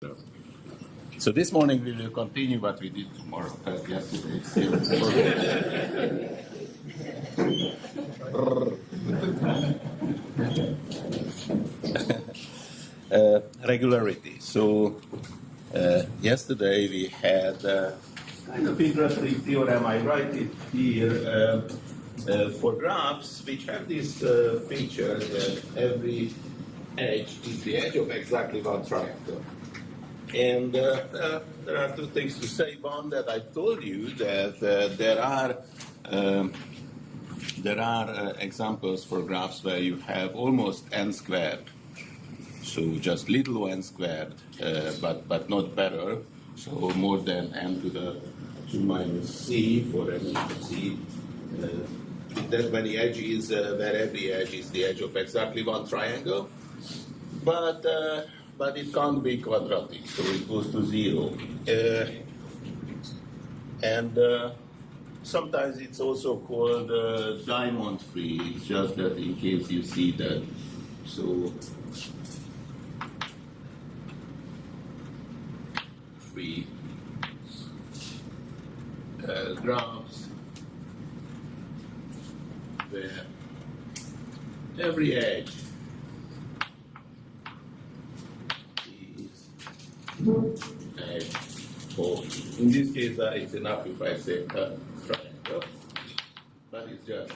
So this morning we will continue what we did tomorrow, yesterday. Regularity. So yesterday we had kind of interesting theorem. I write it here for graphs which have this feature that every edge is the edge of exactly one triangle. And there are two things to say. One, that I told you that there are examples for graphs where you have almost n squared, so just little n squared, but not better, so more than n to the 2 minus c for any c. That many edges where every edge is the edge of exactly one triangle, but it can't be quadratic, so it goes to 0. And sometimes it's also called diamond free. It's just that in case you see that. So free graphs where every edge edge of, in this case it's enough if I say triangle, but it's just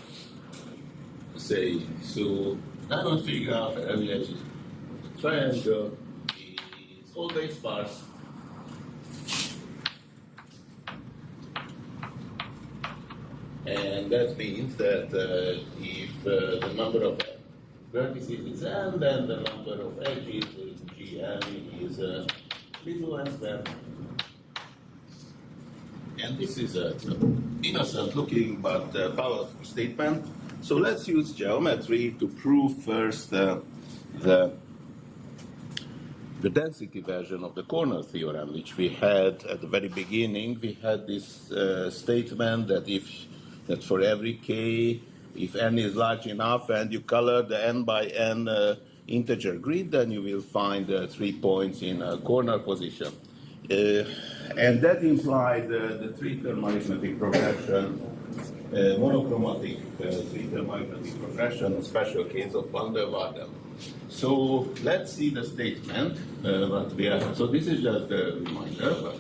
saying, so diamond free graph every edge is triangle is always sparse, and that means that if the number of vertices is n, then the number of edges is gn is little n squared. And this is an innocent looking but powerful statement. So let's use geometry to prove first the density version of the corner theorem, which we had at the very beginning. We had this statement that for every k, if n is large enough and you color the n by n integer grid, then you will find 3 points in a corner position. And that implied the three-term arithmetic progression, monochromatic three-term arithmetic progression, a special case of van der Waals. So let's see the statement. What we are. So this is just a reminder.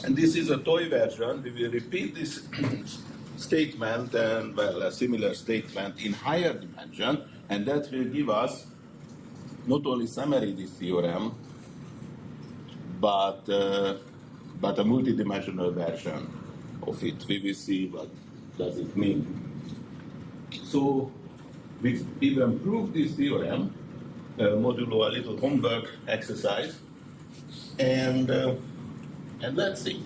And this is a toy version. We will repeat this statement and, well, a similar statement in higher dimension, and that will give us not only summary this theorem, but a multidimensional version of it. We will see what does it mean. So we even prove this theorem, modulo a little homework exercise, and let's see.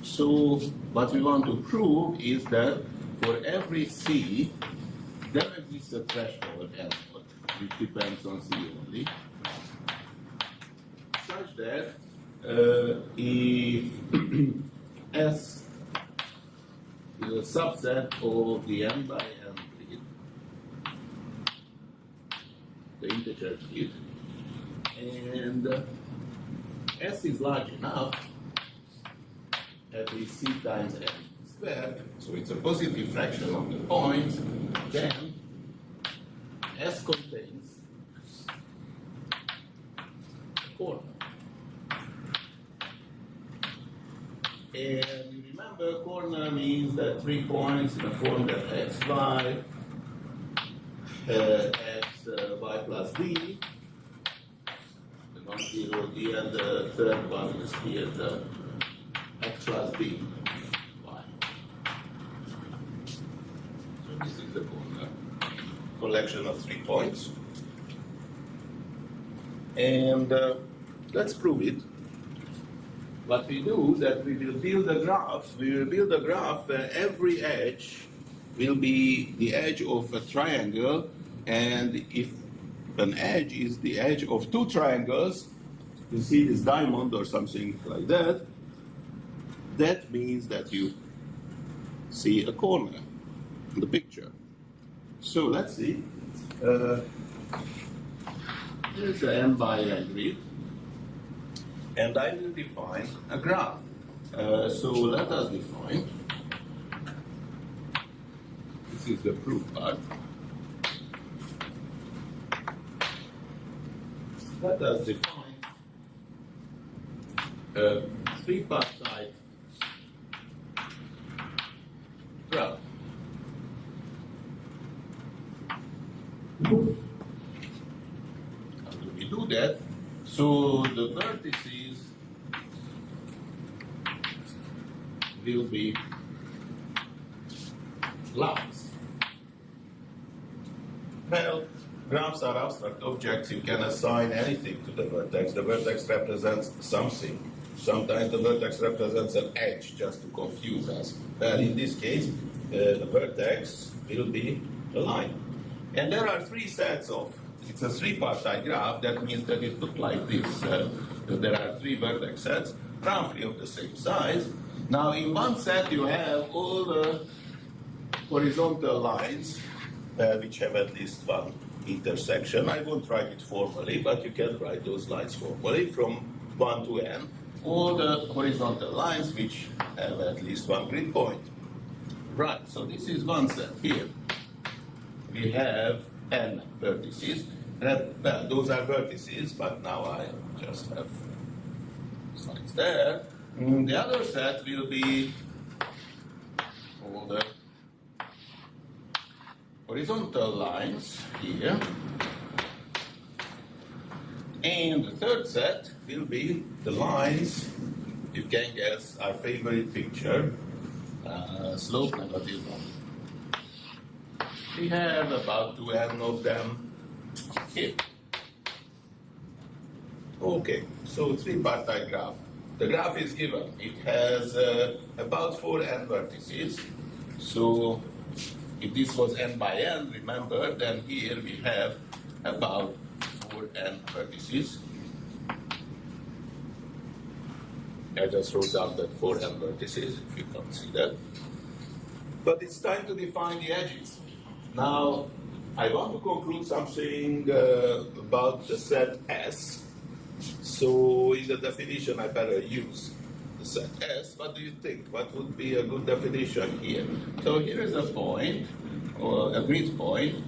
So what we want to prove is that for every c, there exists a threshold L, which depends on c only, such that if S is a subset of the n by n grid, the integer grid, and S is large enough, at least c times n squared, so it's a positive fraction of the points, then S contains a corner. And you remember, corner means that 3 points in the form that x, y, x, y plus d, the non-zero d, and the third one is here, the x plus b, y. So this is the corner collection of 3 points. And let's prove it. What we do is that we will build a graph. We will build a graph where every edge will be the edge of a triangle, and if an edge is the edge of 2 triangles, you see this diamond or something like that, that means that you see a corner in the picture. So let's see. Here's the n by n grid, and I will define a graph. So let us define. This is the proof part. Let us define a tripartite graph. How do we do that? So the vertices will be lines. Well, graphs are abstract objects. You can assign anything to the vertex. The vertex represents something. Sometimes the vertex represents an edge, just to confuse us. Well, in this case, the vertex will be a line. And there are three sets of, it's a tripartite graph. That means that it looks like this. There are three vertex sets, roughly of the same size. Now, in one set, you have all the horizontal lines, which have at least one intersection. I won't write it formally, but you can write those lines formally from 1 to n. All the horizontal lines which have at least one grid point. Right, so this is one set here. We have n vertices. Well, those are vertices, but now I just have sides there. The other set will be all the horizontal lines here. And the third set will be the lines, you can guess our favorite picture, slope negative one. We have about 2n of them here. Okay, so tripartite graph. The graph is given. It has about 4n vertices. So if this was n by n, remember, then here we have about 4n vertices. I just wrote down that 4n vertices, if you can't see that. But it's time to define the edges. Now, I want to conclude something about the set S. So in the definition, I better use the set S. What do you think? What would be a good definition here? So here is a point, or a grid point,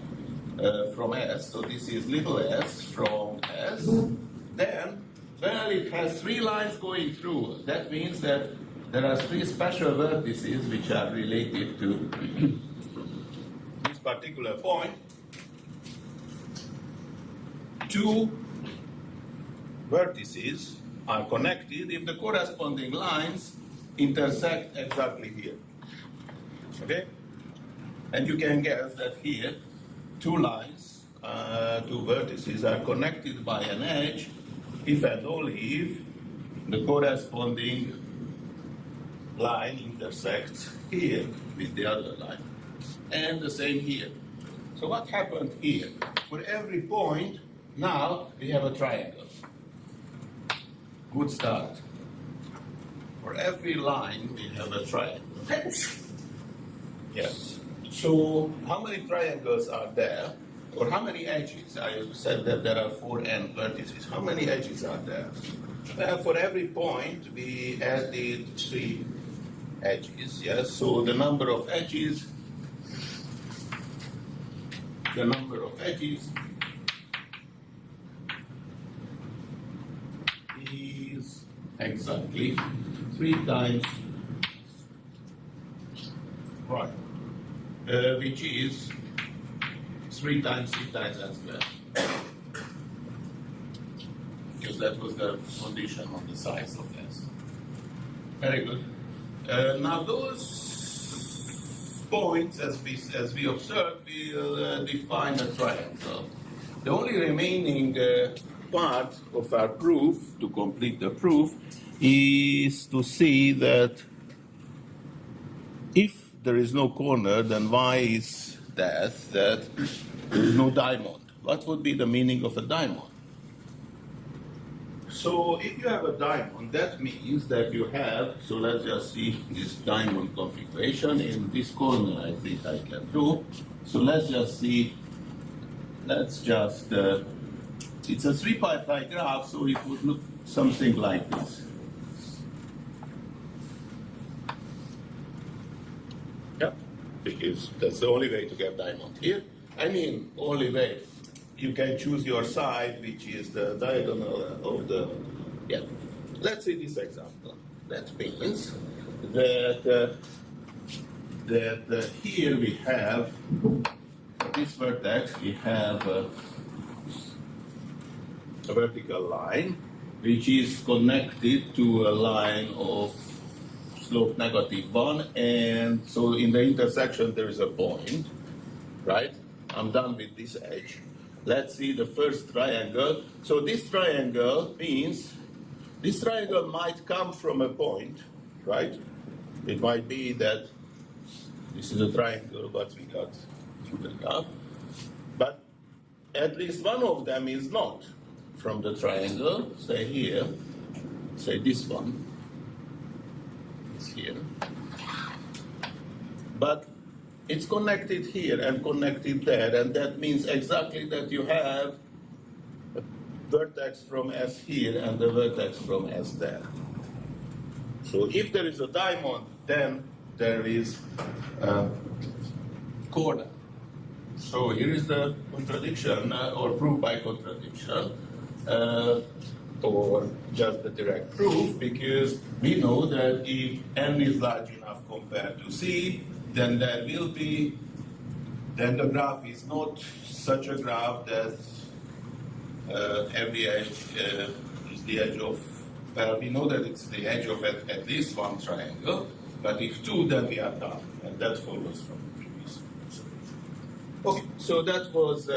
from S. So this is little s from S. Then, well, it has three lines going through. That means that there are three special vertices which are related to this particular point. Two vertices are connected if the corresponding lines intersect exactly here. Okay? And you can guess that here, two lines, two vertices are connected by an edge if and only if the corresponding line intersects here with the other line. And the same here. So what happened here? For every point, now we have a triangle. Good start. For every line, we have a triangle. Yes. So how many triangles are there? Or how many edges? I said that there are 4n vertices. How many edges are there? Well, for every point, we added 3 edges. Yes. So the number of edges is exactly 3 times, right, which is 3 times n squared. Because that was the condition on the size of S. Very good. Now those points, as we observed, will define a triangle. The only remaining part of our proof, to complete the proof, is to see that if there is no corner, then why is that there is no diamond? What would be the meaning of a diamond? So if you have a diamond, that means that you have, so let's just see this diamond configuration. In this corner, I think I can do. So let's just see, this It's a 3-pi graph, so it would look something like this. Yeah, because that's the only way to get diamond here. I mean, only way. You can choose your side, which is the diagonal of the, yeah. Let's see this example. That means that, here we have, for this vertex, we have a vertical line, which is connected to a line of slope -1, and so in the intersection there is a point, right? I'm done with this edge. Let's see the first triangle. So this triangle means this triangle might come from a point, right? It might be that this is a triangle, what we got through the graph. But at least one of them is not from the triangle. Say here, say this one is here. But it's connected here and connected there, and that means exactly that you have a vertex from S here and the vertex from S there. So if there is a diamond, then there is a corner. So here is the contradiction, or proof by contradiction, or just the direct proof, because we know that if N is large enough compared to C, then there will be, then the graph is not such a graph that every edge is the edge of, well, we know that it's the edge of at least one triangle, but if two, then we are done, and that follows from the previous observation. Okay, so that was,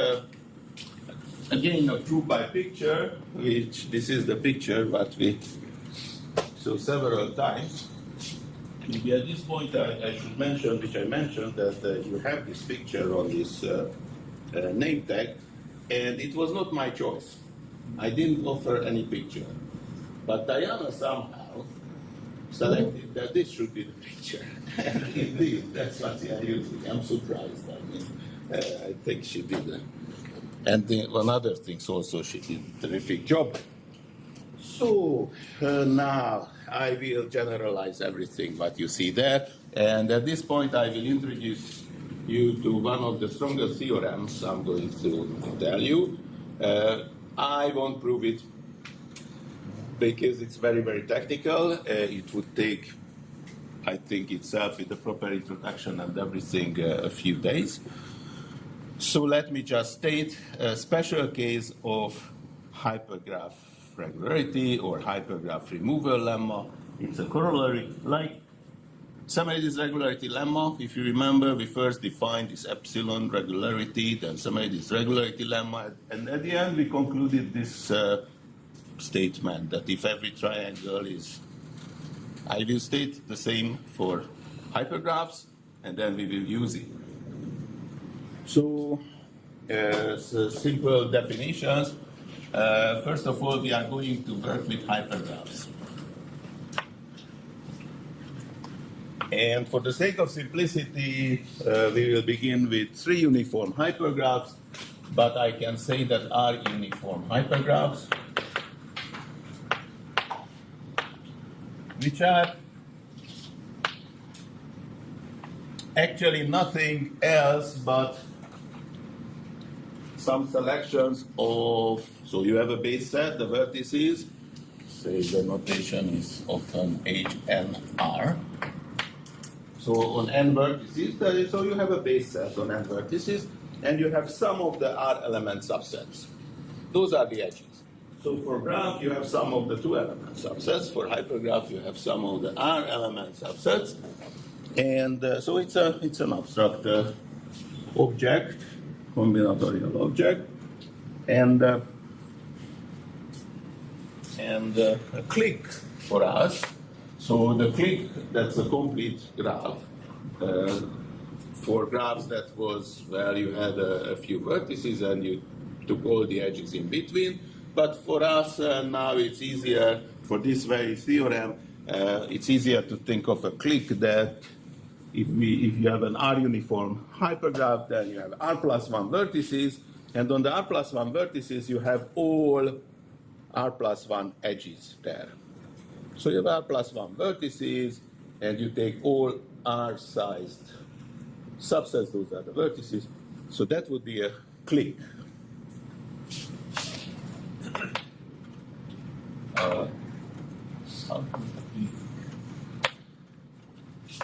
again, a proof by picture, which this is the picture, but we saw several times. Maybe at this point I should mention, which I mentioned, that you have this picture on this name tag, and it was not my choice. I didn't offer any picture. But Diana somehow selected that this should be the picture. And indeed, that's what they are using. I'm surprised. I mean, I think she did that. And on other things also, she did a terrific job. So now I will generalize everything what you see there. And at this point, I will introduce you to one of the strongest theorems I'm going to tell you. I won't prove it because it's very, very technical. It would take, I think, itself with the proper introduction and everything a few days. So let me just state a special case of hypergraph regularity or hypergraph removal lemma. It's a corollary like Semitic regularity lemma. If you remember, we first defined this epsilon regularity, then Semitic regularity lemma, and at the end we concluded this statement that if every triangle is, I will state the same for hypergraphs, and then we will use it. So, simple definitions. First of all, we are going to work with hypergraphs. And for the sake of simplicity, we will begin with 3 uniform hypergraphs, but I can say that are uniform hypergraphs, which are actually nothing else but some selections of, so you have a base set, the vertices, say the notation is often HNR. So on n vertices, so you have a base set on n vertices, and you have some of the R element subsets. Those are the edges. So for graph, you have some of the 2 element subsets. For hypergraph, you have some of the R element subsets. And so it's an abstract object, combinatorial object, and a clique for us. So the clique, that's a complete graph. For graphs that was where you had a few vertices and you took all the edges in between. But for us now it's easier, for this very theorem, it's easier to think of a clique that if you have an R uniform hypergraph, then you have R plus 1 vertices, And on the r plus 1 vertices, you have all r plus 1 edges there. So you have r plus 1 vertices, and you take all r-sized subsets, those are the vertices. So that would be a clique.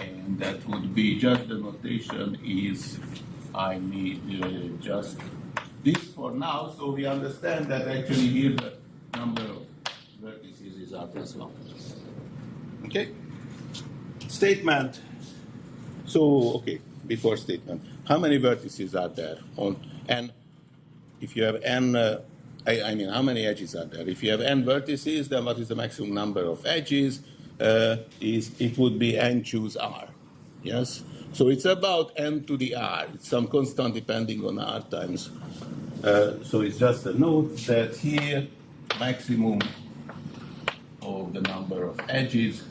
And that would be just the notation is I need just this for now, so we understand that actually here the number of vertices is r plus 1. Okay? Statement. So, okay, before statement. How many vertices are there? And if you have n, I mean, how many edges are there? If you have n vertices, then what is the maximum number of edges? It would be n choose r. Yes? So it's about n to the r. It's some constant depending on r times. So it's just a note that here, maximum of the number of edges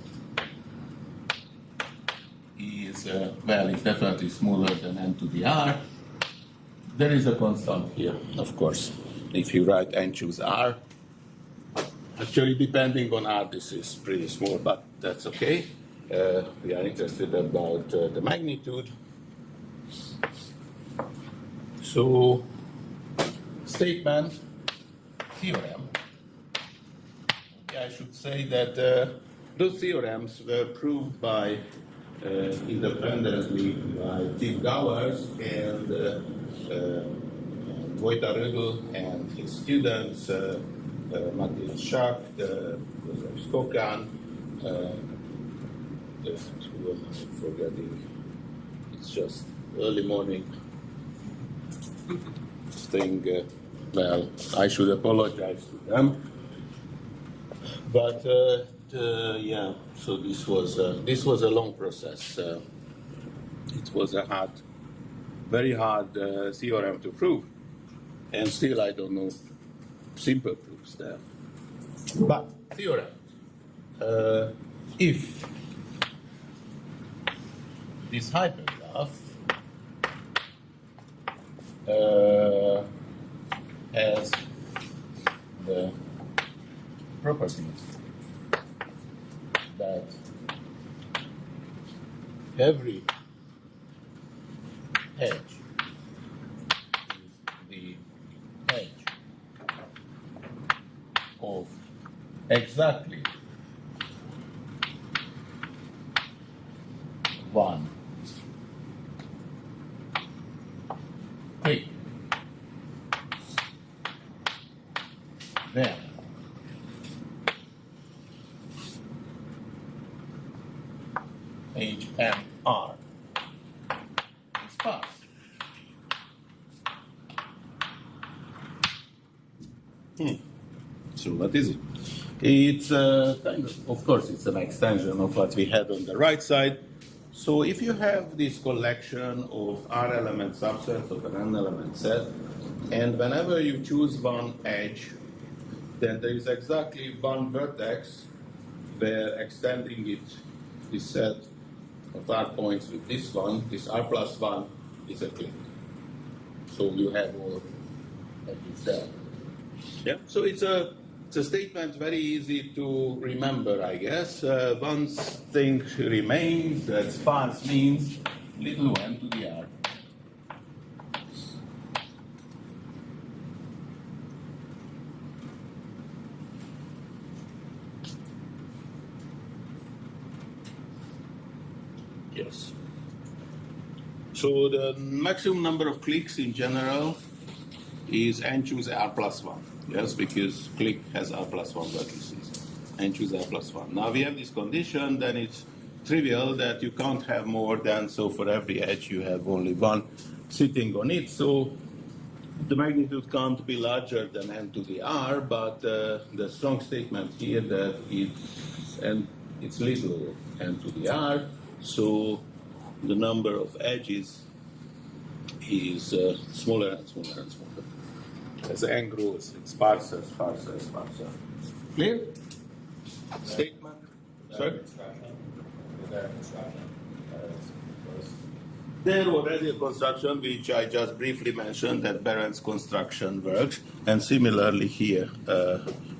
is, well, it's definitely smaller than n to the r. There is a constant here, of course. If you write n choose r, actually depending on r, this is pretty small, but that's okay. We are interested about the magnitude. So, statement, theorem. I should say that those theorems were proved by independently by Tim Gowers and Wojta Rögl and his students, Matthias Schack, Jozsef Skokan, who am I forgetting? It's just early morning thing. Well, I should apologize to them. But yeah, so this was a long process. It was a very hard theorem to prove, and still I don't know simple proofs there. But theorem, if this hypergraph has the properties that every edge is the edge of exactly one click, then H and R is passed. So what is it? It's kind of course, it's an extension of what we had on the right side. So if you have this collection of R element subsets of an N element set, and whenever you choose one edge, then there is exactly one vertex where extending it, this set of R points with this one, this R plus 1 is a clique. So you have all edges there. Yeah. So it's a statement very easy to remember, I guess. One thing remains that sparse means little n to the r. Yes. So the maximum number of cliques in general is n choose r plus 1. Yes, because clique has r plus 1 vertices. N choose r plus 1. Now we have this condition, then it's trivial that you can't have more than, so for every edge you have only one sitting on it. So the magnitude can't be larger than n to the r, but the strong statement here that it's little n to the r, so the number of edges is smaller and smaller and smaller. As n grows, it's sparser, sparser, sparser. Clear? Statement? Sorry? Is there a construction? There already a construction which I just briefly mentioned, that Behrens construction works, and similarly here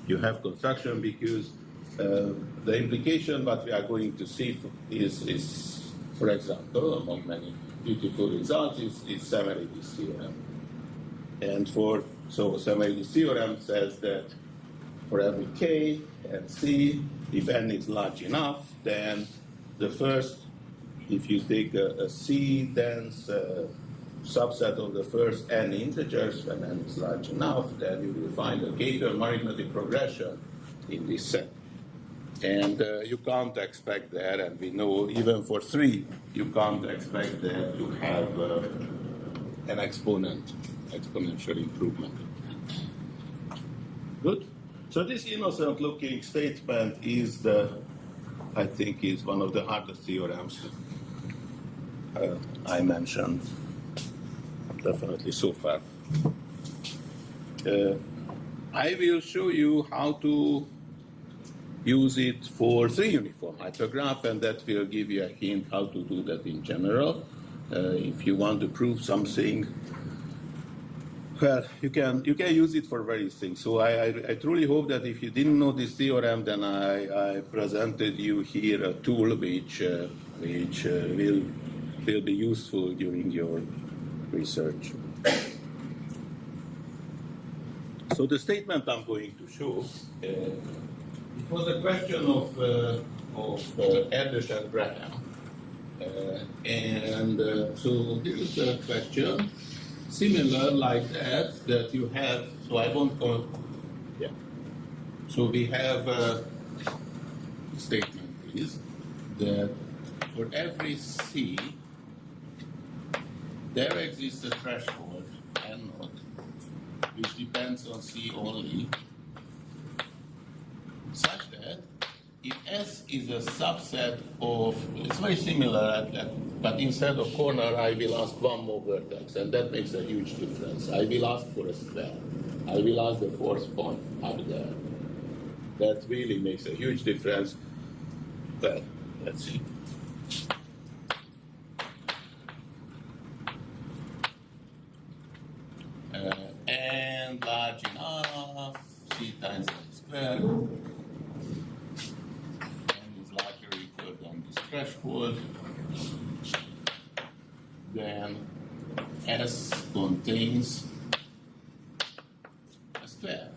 you have construction because the implication what we are going to see is for example, among many beautiful results, is Samaridy's theorem. And so Samaridy's theorem says that for every k and c, if n is large enough, then the first, if you take a c dense subset of the first n integers, when n is large enough, then you will find a k-term arithmetic progression in this set. And you can't expect that, and we know even for 3, you can't expect that to have an exponential improvement. Good? So this innocent-looking statement is I think is one of the hardest theorems I mentioned, definitely so far. I will show you how to use it for 3 uniform hypergraph, and that will give you a hint how to do that in general. If you want to prove something, well, you can use it for various things. So I truly hope that if you didn't know this theorem, then I presented you here a tool which will be useful during your research. So the statement I'm going to show, it was a question of Erdős and Graham. So here is the question, similar like that you have, so I won't go, yeah. So we have a statement is that for every C, there exists a threshold, N naught, which depends on C only, such that if S is a subset of, it's very similar, but instead of corner, I will ask one more vertex, and that makes a huge difference. I will ask for a square. I will ask the fourth point up there. That really makes a huge difference. Well, let's see. And large enough, C times N squared. Threshold, then S contains a square.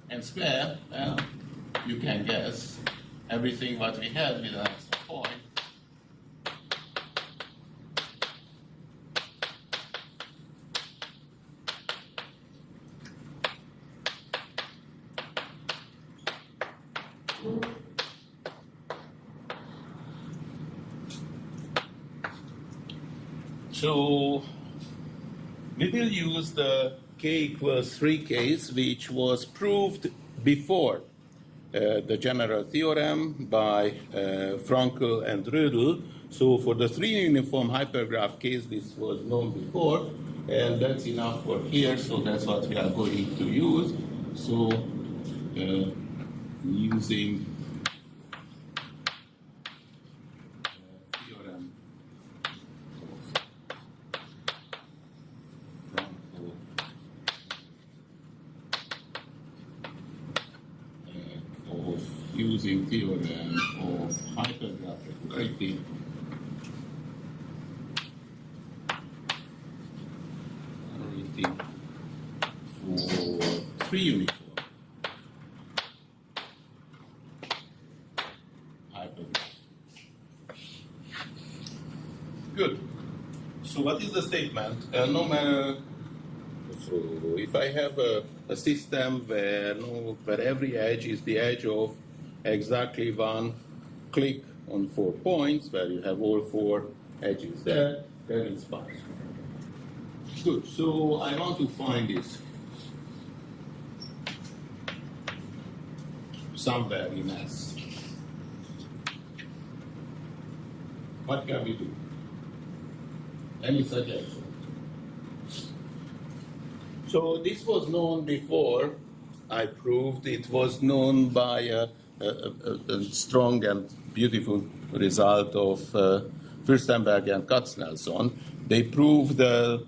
And square, well, you can guess everything what we had with an extra point. So we will use the k equals 3 case, which was proved before the general theorem by Frankel and Rödl. So for the 3 uniform hypergraph case, this was known before, and that's enough for here, so that's what we are going to use. So using using theorem of hypergraph regularity for 3 uniform hypergraph. Good. So what is the statement? No matter. So if I have a system where every edge is the edge of exactly one click on 4 points, where you have all 4 edges there, then it's sparse. Good, so I want to find this somewhere in S. What can we do? Any suggestions? So this was known before. I proved it was known by a strong and beautiful result of Fürstenberg and Katznelson. They proved the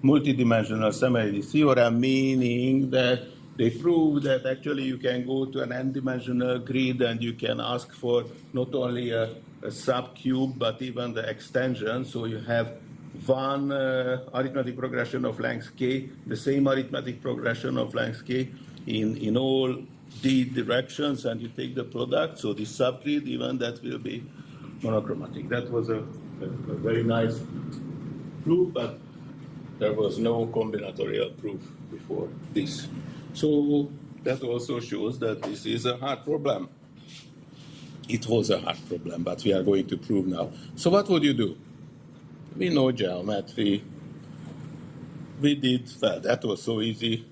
multidimensional similarity theorem, meaning that they proved that actually you can go to an n-dimensional grid and you can ask for not only a subcube but even the extension. So you have one arithmetic progression of length k, the same arithmetic progression of length k in all d directions, and you take the product. So this subgrid, even that will be monochromatic. That was a very nice proof, but there was no combinatorial proof before this. So that also shows that this is a hard problem. It was a hard problem, but we are going to prove now. So what would you do? We know geometry. We did, well, that was so easy.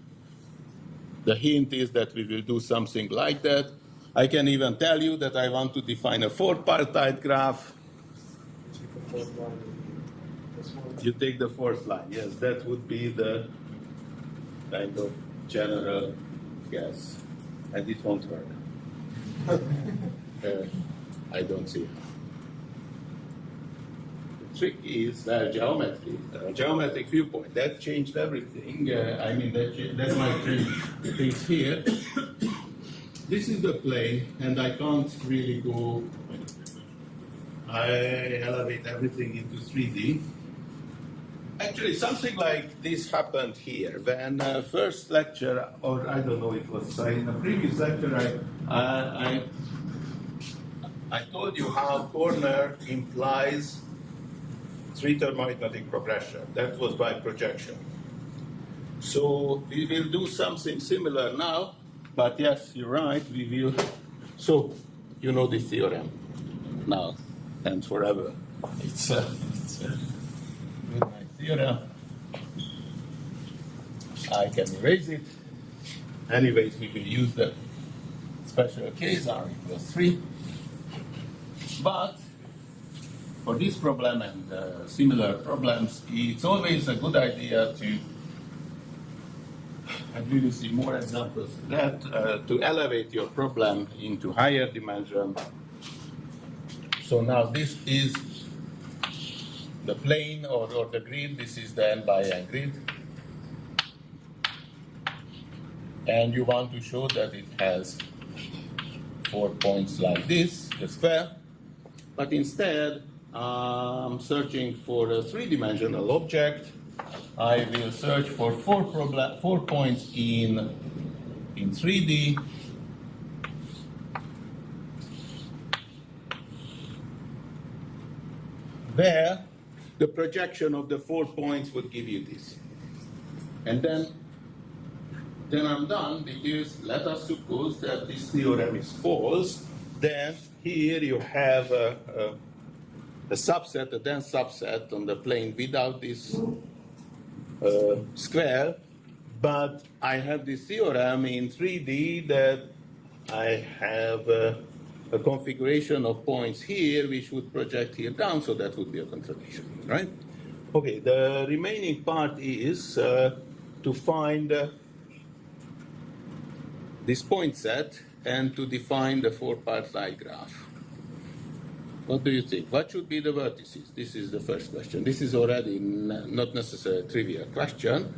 The hint is that we will do something like that. I can even tell you that I want to define a four-partite graph. You take the fourth line. Yes, that would be the kind of general guess. And it won't work. I don't see it. The trick is geometry, geometric viewpoint. That changed everything. I mean, that might change things here. This is the plane, and I can't really go. I elevate everything into 3D. Actually, something like this happened here. When first lecture, or I don't know, it was in the previous lecture, I told you how corner implies three-term arithmetic progression. That was by projection. So we will do something similar now, but yes, you're right, we will. So you know the theorem now and forever. It's a good night theorem. I can erase it. Anyways, we will use the special case r equals 3. But for this problem and similar problems, it's always a good idea to, and we will see more examples of that, to elevate your problem into higher dimension. So now this is the plane or the grid. This is the n by n grid. And you want to show that it has 4 points like this, the square. But instead, I'm searching for a three-dimensional object. I will search for 4 points in 3D. Where the projection of the 4 points would give you this. And then I'm done, because let us suppose that this theorem is false. Then here you have a subset, a dense subset on the plane without this square, but I have this theorem in 3D that I have a configuration of points here which would project here down, so that would be a contradiction, right? Okay, the remaining part is to find this point set and to define the four-partite graph. What do you think? What should be the vertices? This is the first question. This is already not necessarily a trivial question.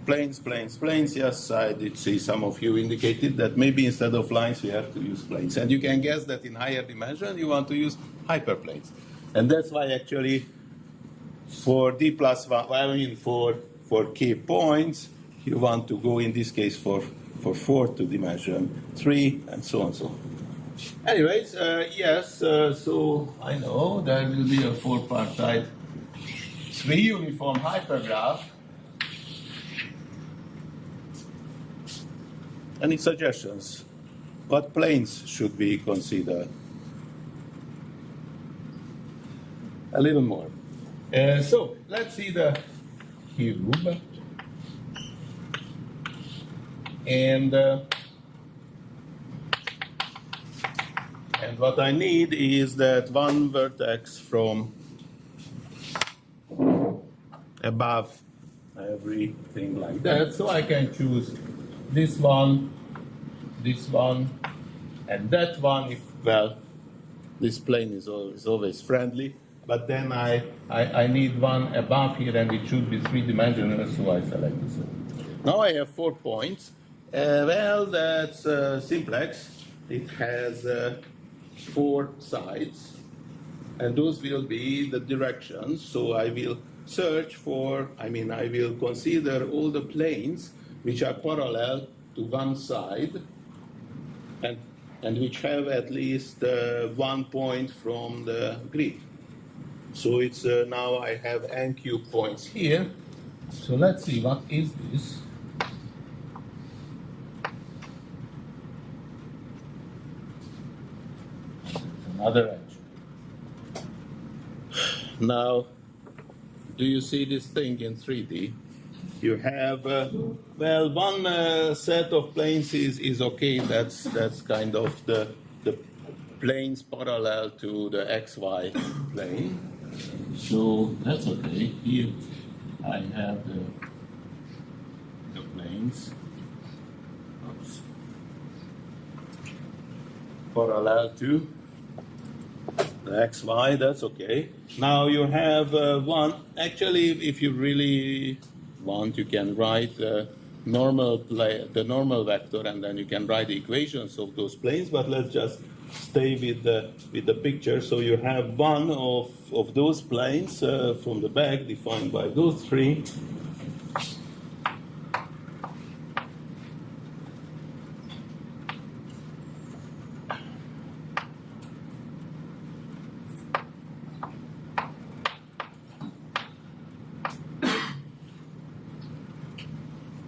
Planes. Yes, I did see some of you indicated that maybe instead of lines we have to use planes. And you can guess that in higher dimension you want to use hyperplanes. And that's why actually for d plus 1, I mean for k points, you want to go in this case for 4 to dimension 3, and so on and so on. Anyways, yes, so I know there will be a four-partite 3-uniform hypergraph. Any suggestions? What planes should we consider? A little more. So let's see the cube. And what I need is that one vertex from above everything like that. So I can choose this one this one, and that one, if, well, this plane is always friendly, but then I need one above here, and it should be three-dimensional, so I select this one. Now I have 4 points. Well, that's simplex. It has 4 sides, and those will be the directions. So I will search for, I will consider all the planes which are parallel to one side, and which have at least 1 point from the grid. So it's now I have n cube points here. So let's see, what is this? Another edge. Now, do you see this thing in 3D? You have, well, one set of planes is okay. That's kind of the planes parallel to the XY plane. So that's okay. Here I have the planes. Oops. Parallel to the XY, that's okay. Now you have one, actually, if you really want, you can write the normal vector, and then you can write the equations of those planes, but let's just stay with the picture. So you have one of those planes from the back defined by those 3.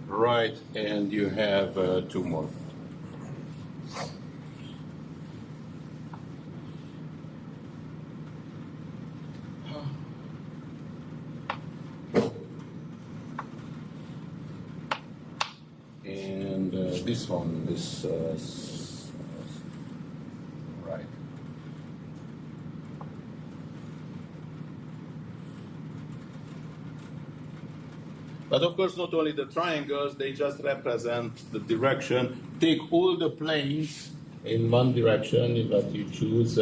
Right, and you have 2 more. And this one is right. But of course, not only the triangles, they just represent the direction. Take all the planes in one direction that you choose,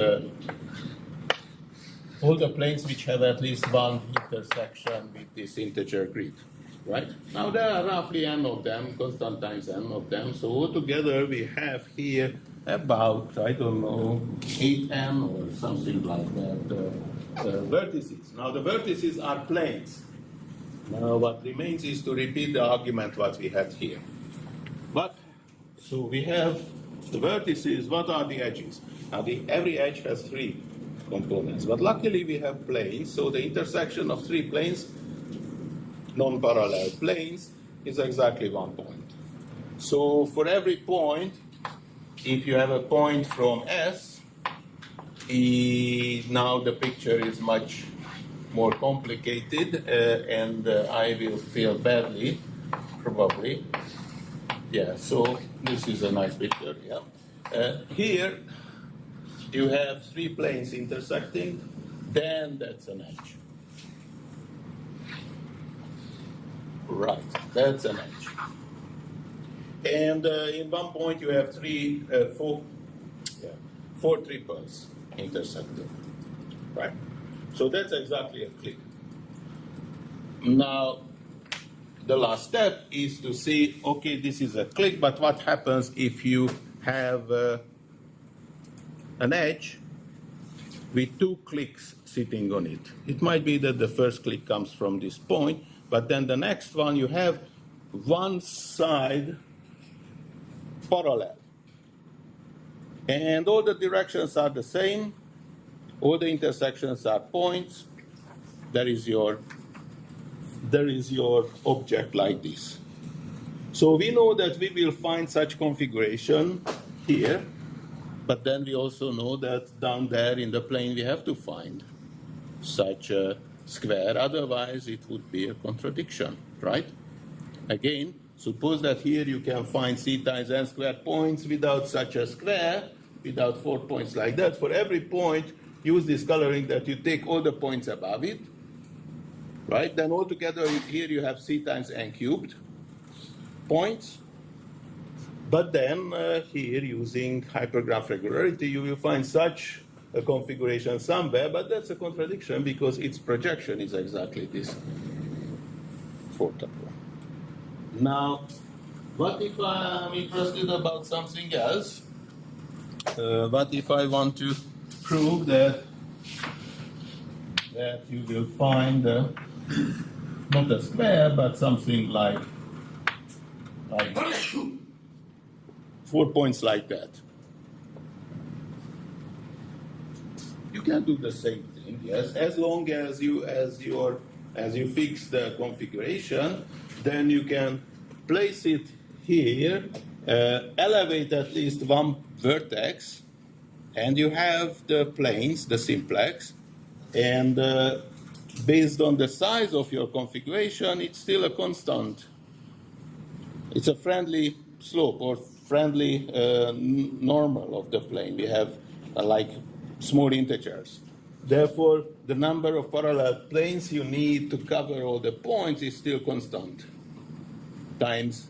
all the planes which have at least one intersection with this integer grid, right? Now there are roughly n of them, constant times n of them. So altogether we have here about, I don't know, 8n or something like that, vertices. Now the vertices are planes. Now what remains is to repeat the argument what we had here. So we have the vertices. What are the edges? Now every edge has 3 components, but luckily we have planes, so the intersection of 3 planes, non-parallel planes, is exactly 1 point. So for every point, if you have a point from S, now the picture is much more complicated, and I will feel badly, probably. Yeah, so this is a nice picture, yeah. Here, you have 3 planes intersecting, then that's an edge. Right, that's an edge. And in one point, you have 4 triples intersecting, right? So that's exactly a click. Now, the last step is to see, okay, this is a click, but what happens if you have an edge with 2 clicks sitting on it? It might be that the first click comes from this point, but then the next one you have one side parallel. And all the directions are the same. All the intersections are points. There is your object like this. So we know that we will find such configuration here, but then we also know that down there in the plane we have to find such a square, otherwise it would be a contradiction, right? Again, suppose that here you can find c times n squared points without such a square, without 4 points like that. For every point, use this coloring that you take all the points above it, right? Then altogether here you have c times n cubed points. But then here, using hypergraph regularity, you will find such a configuration somewhere, but that's a contradiction because its projection is exactly this portable. Now, what if I'm interested about something else? What if I want to prove that you will find not a square, but something like 4 points like that? You can do the same thing, yes, as long as you fix the configuration, then you can place it here, elevate at least one vertex, and you have the planes, the simplex, and based on the size of your configuration, it's still a constant. It's a friendly slope or friendly normal of the plane. We have like small integers. Therefore, the number of parallel planes you need to cover all the points is still constant, times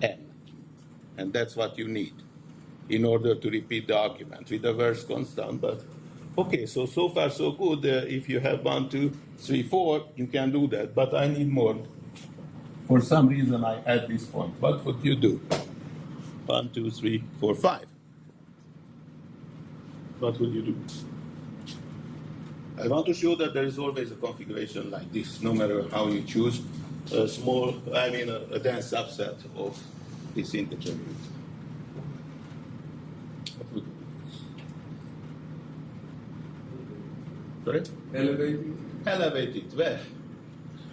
n. And that's what you need in order to repeat the argument with the verse constant. But okay, so far so good. If you have 1, 2, 3, 4, you can do that. But I need more. For some reason, I add this point. What would you do? 1, 2, 3, 4, 5. What would you do? I want to show that there is always a configuration like this, no matter how you choose a dense subset of this integer group. What would you do? Sorry? Elevate it. Where?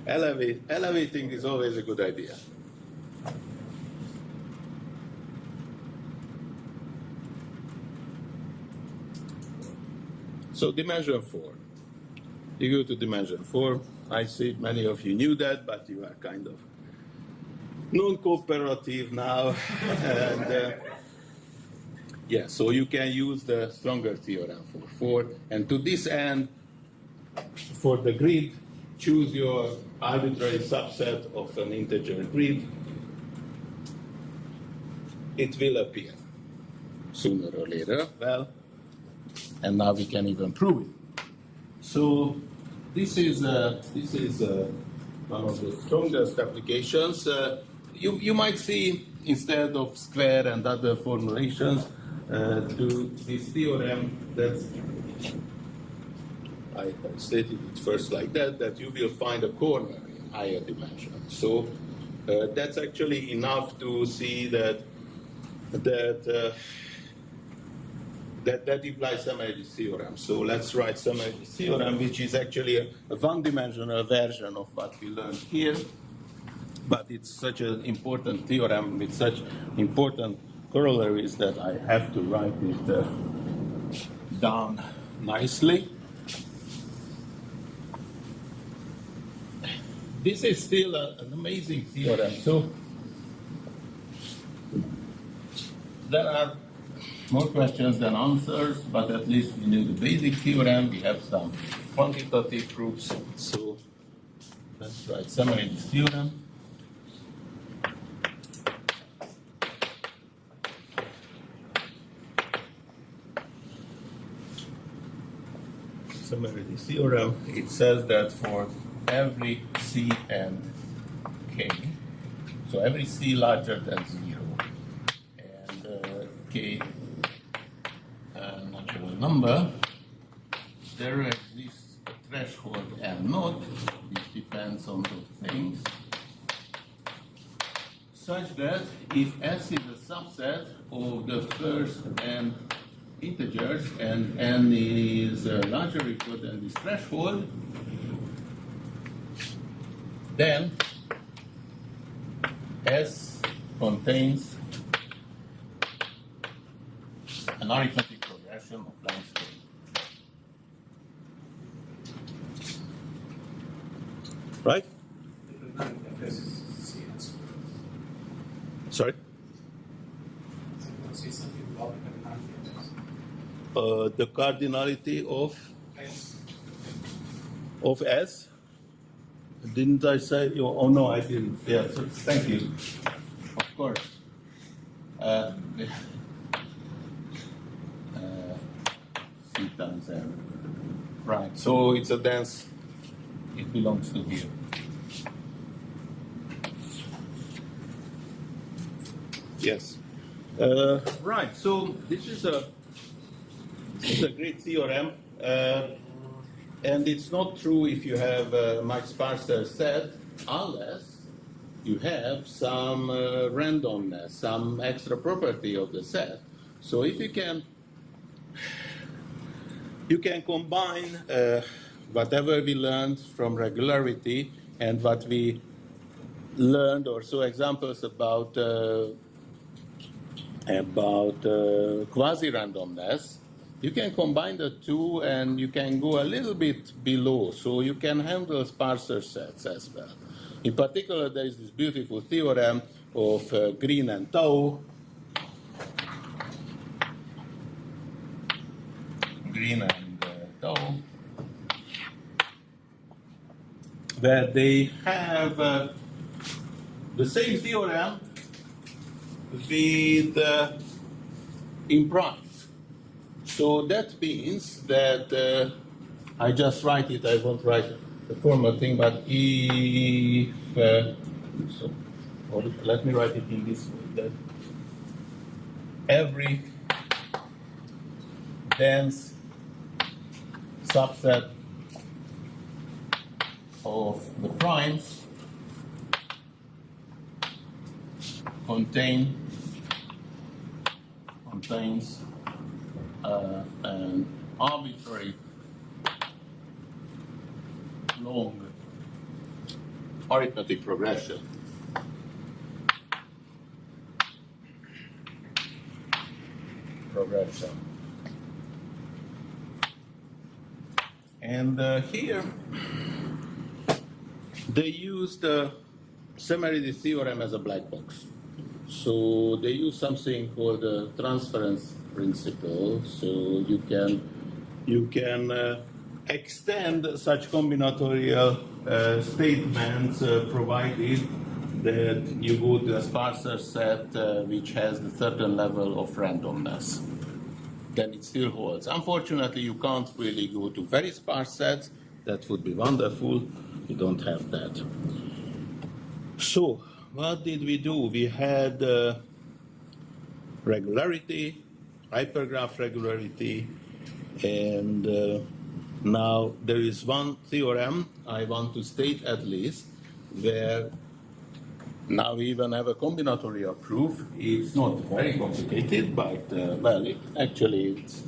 Elevating is always a good idea. So dimension 4. You go to dimension 4. I see many of you knew that, but you are kind of non-cooperative now. And yeah, so you can use the stronger theorem for 4. And to this end, for the grid, choose your arbitrary subset of an integer grid. It will appear sooner or later. Well, and now we can even prove it. So this is one of the strongest applications. You might see, instead of square and other formulations, to this theorem that I stated it first like that you will find a corner in higher dimensions. So that's actually enough to see that implies Sumerides theorem. So let's write Sumerides theorem, which is actually a one-dimensional version of what we learned here. But it's such an important theorem with such important corollaries that I have to write it down nicely. This is still an amazing theorem. So there are more questions than answers, but at least we knew the basic theorem. We have some quantitative proofs. So let's write Sumerides theorem. Sumerides theorem. It says that for every C and K, so every C larger than 0, and K natural number, there exists a threshold M naught, which depends on those things, such that if S is a subset of the first n integers and n is larger or equal than this threshold, then S contains an arithmetic progression of length K. Right? Sorry? The cardinality of S? Didn't I say? Oh no, I didn't. Yeah, so thank you. Of course. uh, C times N. Right, so it's a dense, it belongs to here. Yes. Right, so this is a great theorem, and it's not true if you have a much sparser set, unless you have some randomness, some extra property of the set. So if you can combine whatever we learned from regularity and what we learned, or so examples about quasi-randomness, you can combine the two and you can go a little bit below, so you can handle sparser sets as well. In particular, there is this beautiful theorem of Green and Tau. Green and Tau, where they have the same theorem with in primes. So that means that I just write it, I won't write the formal thing, but if, or let me write it in this way, that every dense subset of the primes contains an arbitrary long arithmetic progression. And here they use the Semiridis theorem as a black box. So they use something called the transference principle. So you can extend such combinatorial statements provided that you go to a sparser set which has a certain level of randomness. Then it still holds. Unfortunately, you can't really go to very sparse sets. That would be wonderful. You don't have that. So what did we do? We had regularity, hypergraph regularity, and now there is one theorem I want to state at least, where now we even have a combinatorial proof. It's not very complicated, but well, it's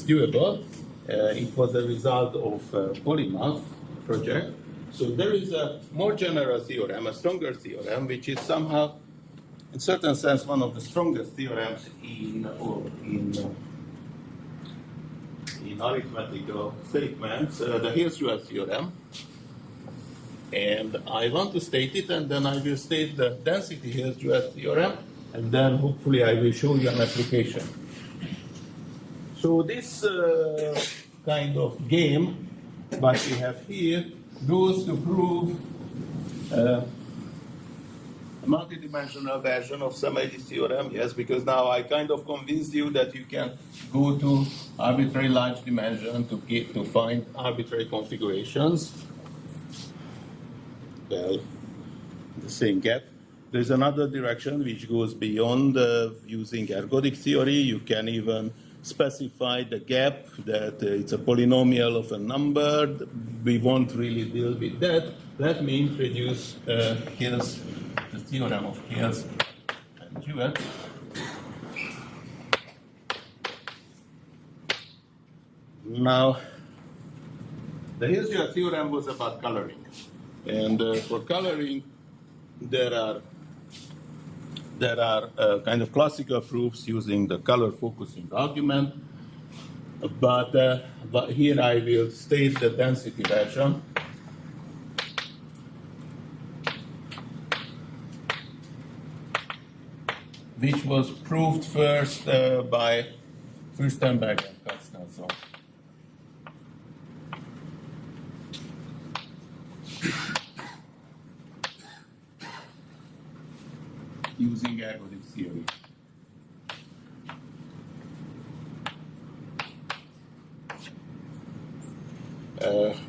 doable. It was a result of a polymath project. So there is a more general theorem, a stronger theorem, which is somehow, in certain sense, one of the strongest theorems in arithmetical statements, the Hirscher theorem. And I want to state it, and then I will state the density Hirscher theorem, and then hopefully I will show you an application. So this kind of game, what we have here, goes to prove a multidimensional version of Semiridis theorem. Yes, because now I kind of convinced you that you can go to arbitrary large dimension to find arbitrary configurations. Well, the same gap. There's another direction which goes beyond using ergodic theory. You can even specify the gap, that it's a polynomial of a number. We won't really deal with that. Let me introduce the theorem of Hills and Jewett. Now, the Hills-Jewett theorem was about coloring. And for coloring, there are kind of classical proofs using the color focusing argument, but here I will state the density version. Which was proved first by Fürstenberg and Katznelson. Using ergodic theory.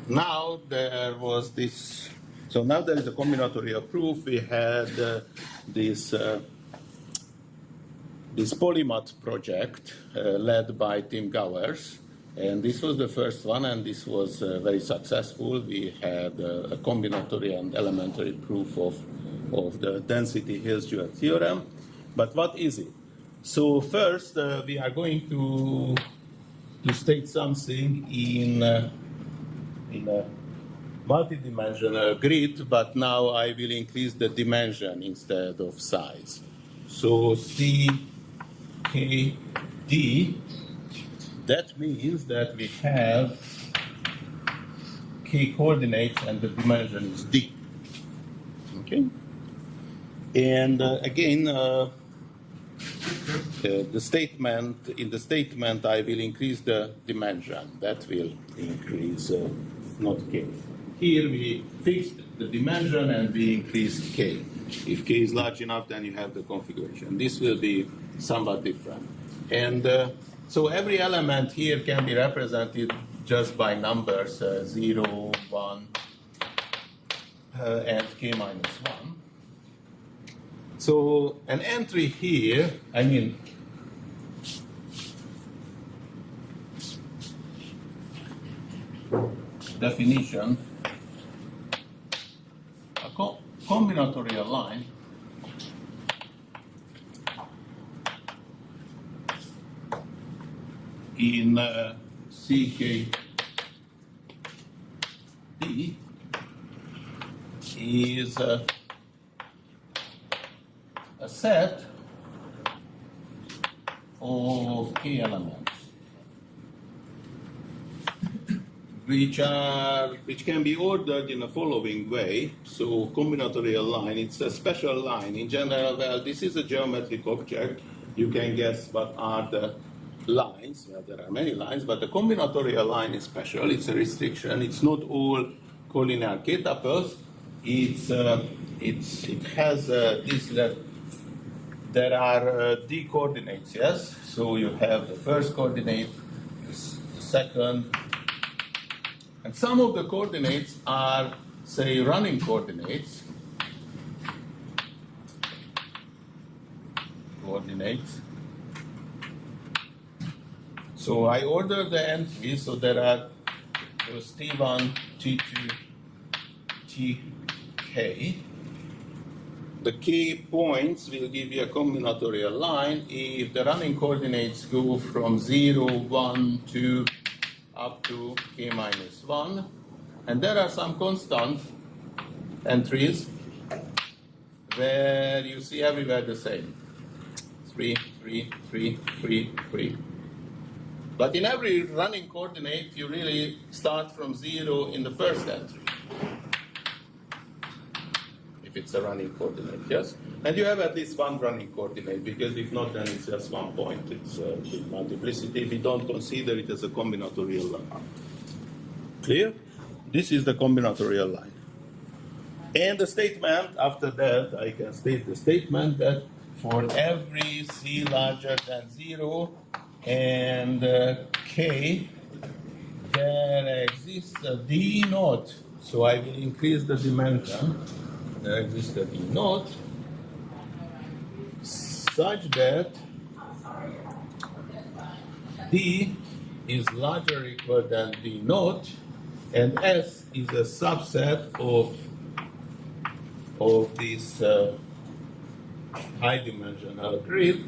now there was this, so now there is a combinatorial proof. We had this polymath project led by Tim Gowers, and this was the first one, and this was very successful. We had a combinatory and elementary proof of the density Hills-Duet theorem. But what is it? So first, we are going to state something in a multidimensional grid, but now I will increase the dimension instead of size. So CKD, that means that we have K coordinates and the dimension is D. Okay? And again, in the statement, I will increase the dimension. That will increase, not K. Here we fixed the dimension and we increased K. If K is large enough, then you have the configuration. This will be somewhat different. And so every element here can be represented just by numbers 0, 1, and K minus 1. So an entry here, I mean, definition, a combinatorial line in CKD is a set of K elements which can be ordered in the following way. So combinatorial line, it's a special line. In general, well, this is a geometric object. You can guess what are the lines. Well, there are many lines, but the combinatorial line is special. It's a restriction. It's not all collinear K-tuples. It has this. There are D coordinates, yes. So you have the first coordinate, the second, and some of the coordinates are, say, running coordinates. So I order the entries, so there are T1, T2, Tk. The K points will give you a combinatorial line if the running coordinates go from 0, 1, 2, up to K minus 1. And there are some constant entries where you see everywhere the same. 3, 3, 3, 3, 3. But in every running coordinate, you really start from 0 in the first entry. If it's a running coordinate, yes? And you have at least one running coordinate, because if not, then it's just one point. It's multiplicity. We don't consider it as a combinatorial line. Clear? This is the combinatorial line. And the statement, after that, I can state the statement that for every C larger than 0 and K, there exists a D naught. So I will increase the dimension. There exists a D naught such that D is larger or equal than D naught, and S is a subset of this high-dimensional grid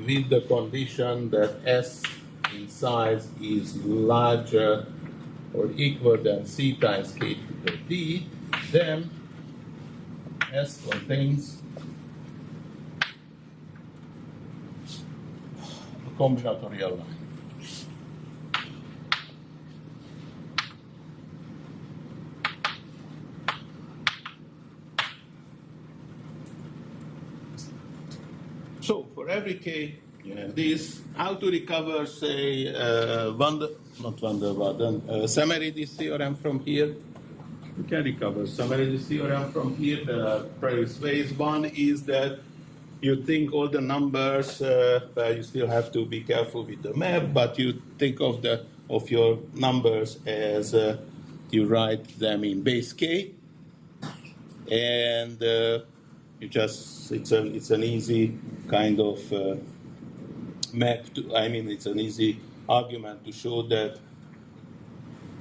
with the condition that S in size is larger or equal than C times K to the D, then S contains a combinatorial line. So for every K, you have this. How to recover, say, Samaridis theorem from here? You can recover Samaridis theorem from here. There are various ways. One is that you think all the numbers, you still have to be careful with the map, but you think of of your numbers as you write them in base K, and you just it's an easy kind of map to. I mean, it's an easy argument to show that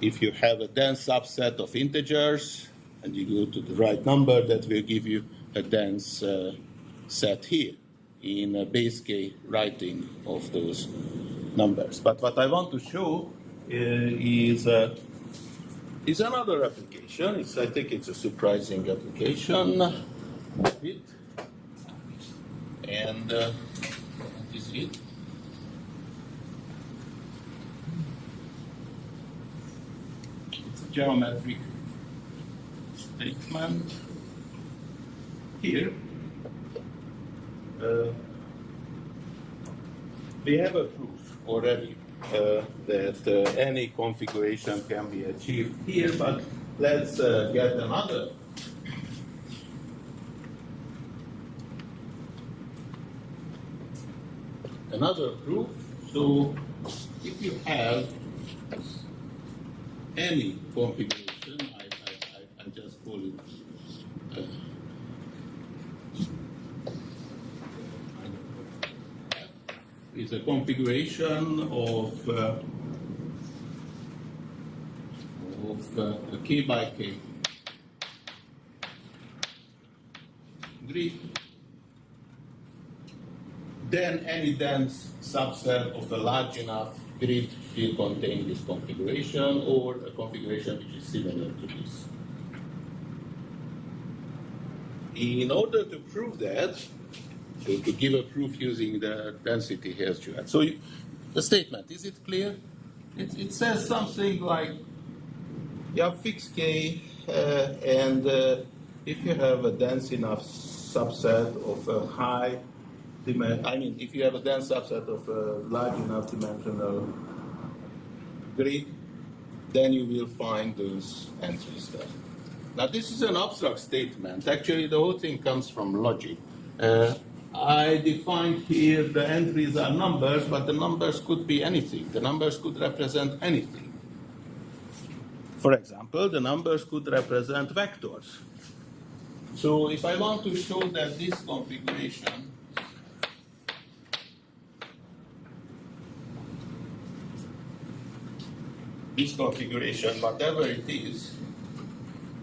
if you have a dense subset of integers and you go to the right number, that will give you a dense set here in a base K writing of those numbers. But what I want to show is another application. I think it's a surprising application. And that is it. It's a geometric statement here. We have a proof already that any configuration can be achieved here, but let's get another proof. So if you have any configuration, I just call it is a configuration of a K by K grid, then any dense subset of a large enough grid will contain this configuration, or a configuration which is similar to this. In order to prove that, so to give a proof using the density Hesse-Duet. So the statement, is it clear? It says something like, you have fixed K, and if you have a dense enough subset of a high dimension, I mean, if you have a dense subset of a large enough dimensional grid, then you will find those entries there. Now, this is an abstract statement. Actually, the whole thing comes from logic. I defined here the entries are numbers, but the numbers could be anything. The numbers could represent anything. For example, the numbers could represent vectors. So if I want to show that this configuration whatever it is,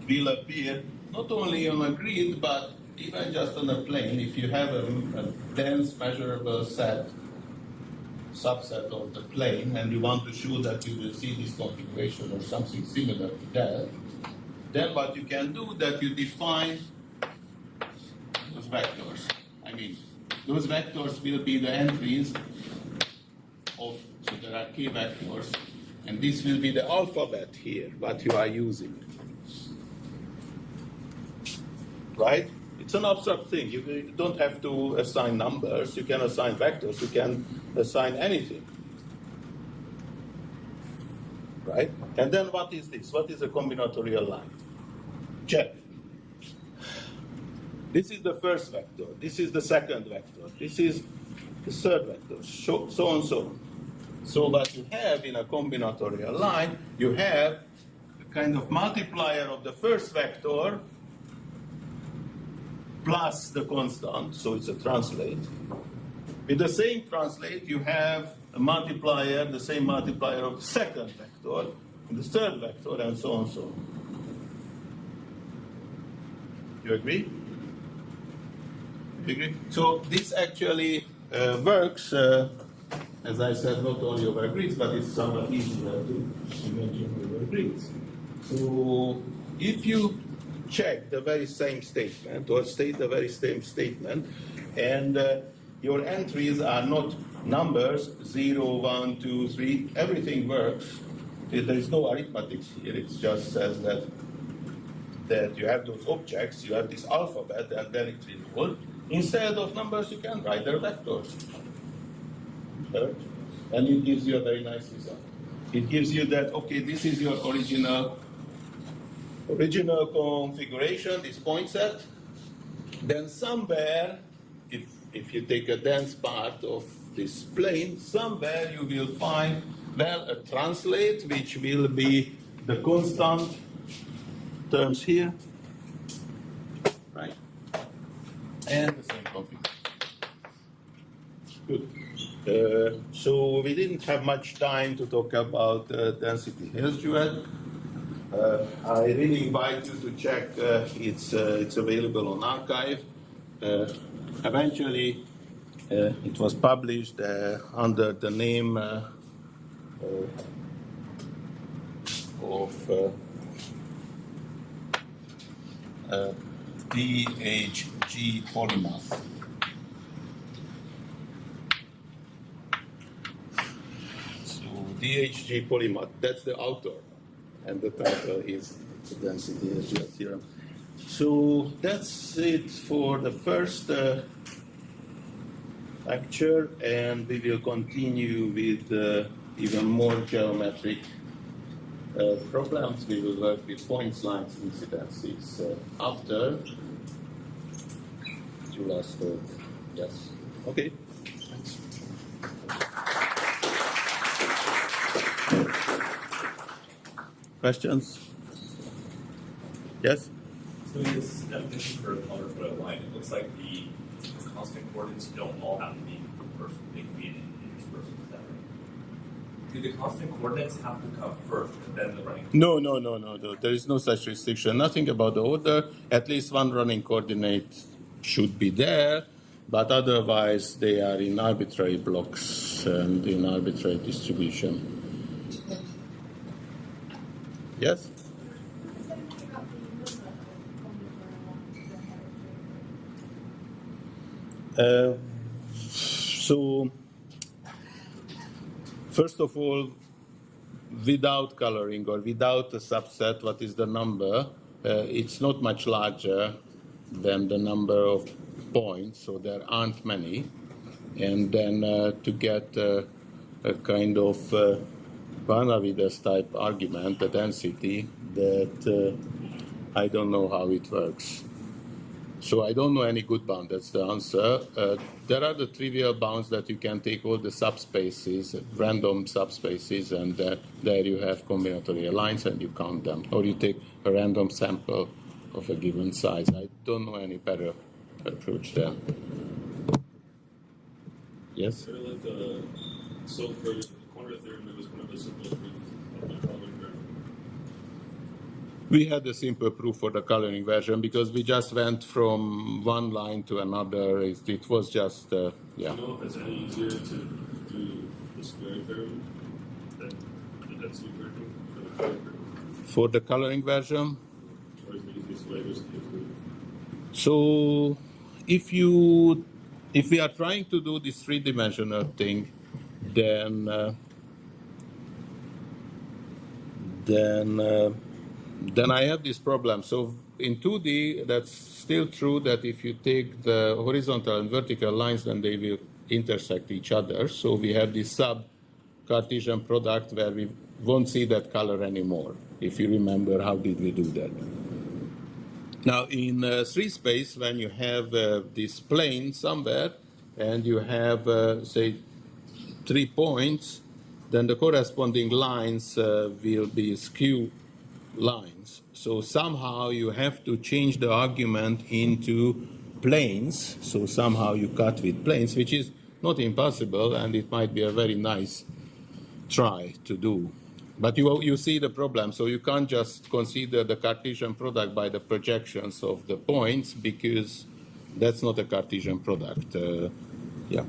will appear not only on a grid, but even just on a plane. If you have a dense measurable subset of the plane, and you want to show that you will see this configuration or something similar to that, then what you can do that you define those vectors. I mean, those vectors will be the entries of, so there are K vectors, and this will be the alphabet here, what you are using. Right? It's an abstract thing. You don't have to assign numbers. You can assign vectors. You can assign anything. Right? And then what is this? What is a combinatorial line? Check. This is the first vector. This is the second vector. This is the third vector. So on, so on. So what you have in a combinatorial line, you have a kind of multiplier of the first vector plus the constant, so it's a translate. With the same translate, you have a multiplier, the same multiplier of the second vector, and the third vector, and so on and so on. You agree? You agree? So this actually works, as I said, not only over grids, but it's somewhat easier to imagine over grids. So if you check the very same statement, or state the very same statement, and your entries are not numbers, 0, 1, 2, 3, everything works. There is no arithmetic here. It just says that you have those objects, you have this alphabet, and then it will work. Instead of numbers, you can write their vectors. Right? And it gives you a very nice result. It gives you that, okay, this is your original configuration, this point set. Then somewhere, if you take a dense part of this plane, somewhere you will find Well, a translate, which will be the constant terms here, right? And the same configuration. Good. So we didn't have much time to talk about density Hill's-Duet. I really invite you to check. It's available on archive. Eventually, it was published under the name of DHG Polymath. So DHG Polymath, that's the author, and the title is the density Hill's-Duet theorem. So that's it for the first lecture, and we will continue with even more geometric problems. We will work with points, lines, incidences after you last heard. Yes. Okay. Thanks. Questions? Yes? So in this definition for a color for a line, it looks like the constant coordinates don't all have to be first. They can be in interspersed. Is that right? Do the constant coordinates have to come first and then the running? No. There is no such restriction. Nothing about the order. At least one running coordinate should be there, but otherwise they are in arbitrary blocks and in arbitrary distribution. Yes? So, first of all, without coloring or without a subset, what is the number? It's not much larger than the number of points, so there aren't many. And then to get a kind of Barnavides type argument, the density, that I don't know how it works. So I don't know any good bound, that's the answer. There are the trivial bounds that you can take all the subspaces, random subspaces, and there you have combinatorial lines and you count them. Or you take a random sample of a given size. I don't know any better approach there. Yes? So for the corner theorem, it was kind of a simple proof of the coloring version. We had a simple proof for the coloring version because we just went from one line to another. It was just, yeah. Do you know if it's any easier to do the square theorem than the density version for the coloring version? For the coloring version? Or is the easiest way just to do it? So if we are trying to do this three-dimensional thing, then I have this problem. So in 2D, that's still true that if you take the horizontal and vertical lines, then they will intersect each other. So we have this sub-Cartesian product where we won't see that color anymore. If you remember, how did we do that? Now, in 3 space, when you have this plane somewhere, and you have, say, 3 points, then the corresponding lines will be skew lines. So somehow you have to change the argument into planes. So somehow you cut with planes, which is not impossible, and it might be a very nice try to do. But you see the problem. So you can't just consider the Cartesian product by the projections of the points, because that's not a Cartesian product. Yeah.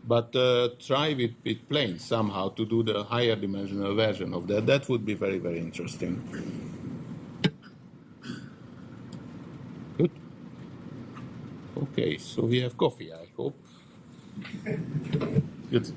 But try with planes somehow to do the higher dimensional version of that. That would be very, very interesting. Good. Okay, so we have coffee, I hope. Good.